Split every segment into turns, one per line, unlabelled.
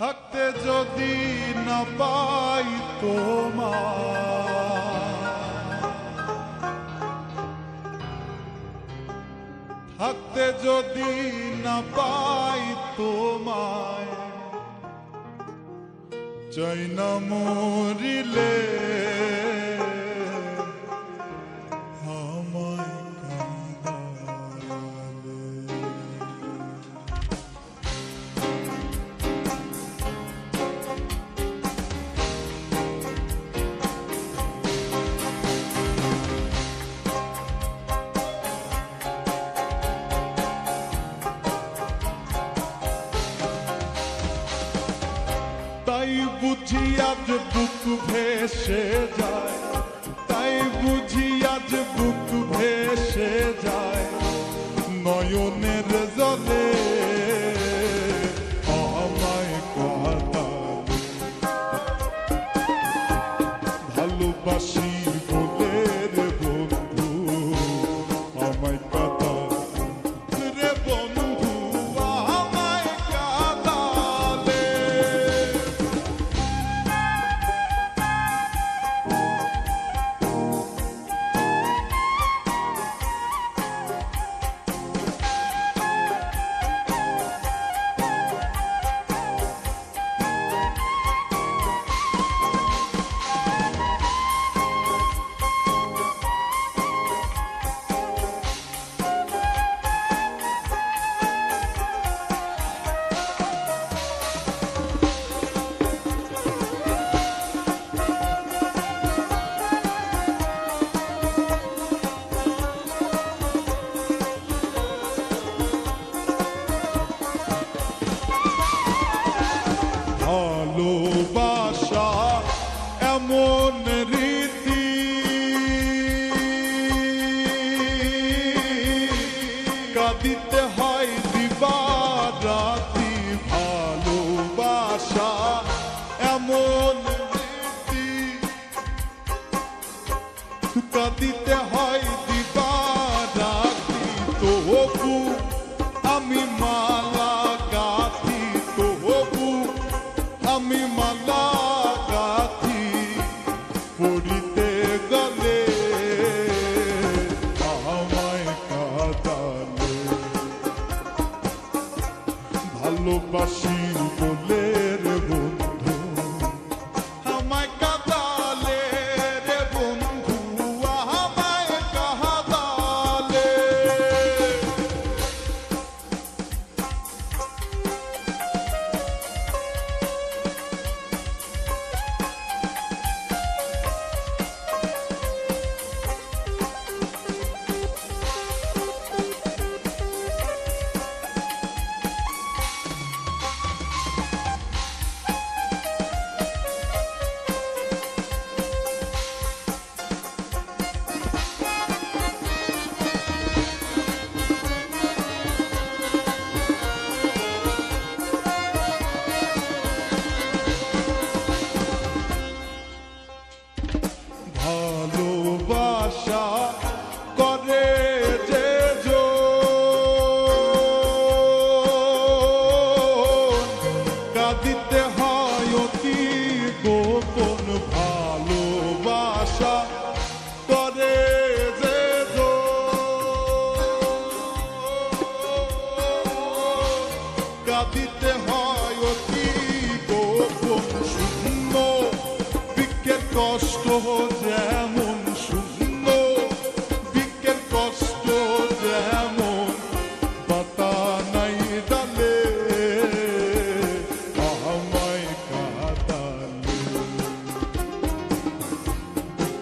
থাকতে যদি না পাই তোমায়, থাকতে যদি না পাই তোমায়, চাই না মরিলে তাই বুঝি আজ বুক ভেসে যায়, তাই বুঝি আজ বুক ভেসে যায় নয়নের জলে আমায় কাঁদালে, ভালোবাসি বলে রে বন্ধু আমায় কাঁদালে রে বন্ধু আমায় কাঁদালে। ভালোবাসা এমন রীতি কাঁদিতে হয় দিবারাতি, ভালোবাসা এমন রীতি কাঁদিতে হয় দিবারাতি, তবু আমি মালা গাঁথি, তবু আমি মালা গাঁথি পড়িতে গেলে আমায় কাঁদালে, ভালোবাসি বলে রে বন্ধু আমায় কাঁদালে রে বন্ধু আমায় কাঁদালে। ভালোবাসা করে যে কাঁদিতে হয় অতি গোপন, ভালোবাসা করে যে কাঁদিতে হয় অতি গোপন, শূন্য বিকের কষ্ট যেমন শূন্য বিকের কষ্ট যেমন পাতা নাই ডালে আমায় কাঁদালে,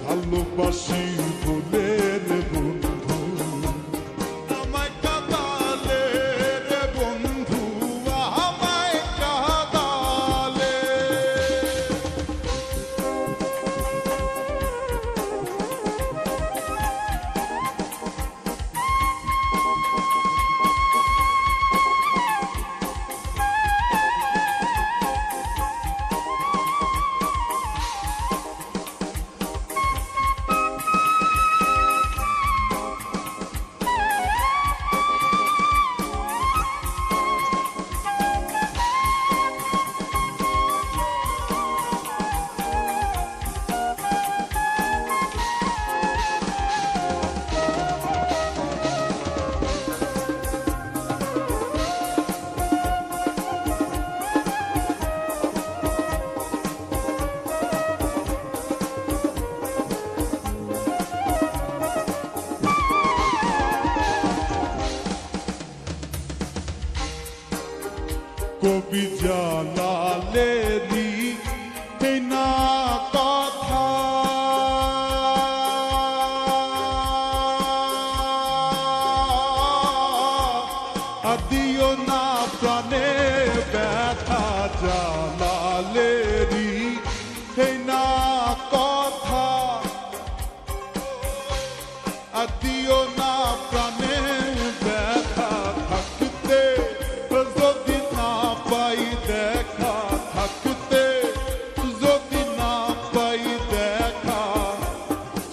ভালোবাসি বলে রে বন্ধু আমায় কাঁদালে রে বন্ধু আমায় কাঁদালে। কবি জালালেরই এই না কথা দিও না প্রাণে ব্যথা জালালেরই এই না কথা দিও না প্রাণে ব্যথা থাকতে যদি না পাই দেখা থাকতে যদি না পাই দেখা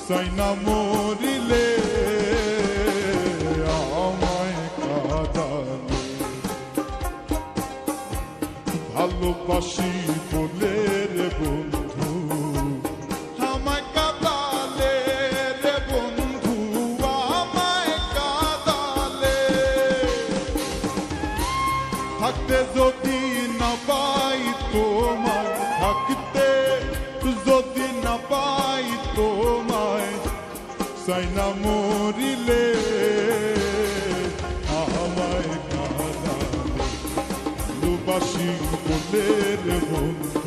চাই না মরিলে আমায় কাঁদালে ভালোবাসি বলে রে বন্ধু আমায় কাঁদালে রে বন্ধু আমায় কাঁদালে থাকতে যদি না পাই তোমায় থাকতে যদি না পাই তোমায় চাই না মরিলে আমায় কাঁদালে ভালোবাসি বলে রে বন্ধু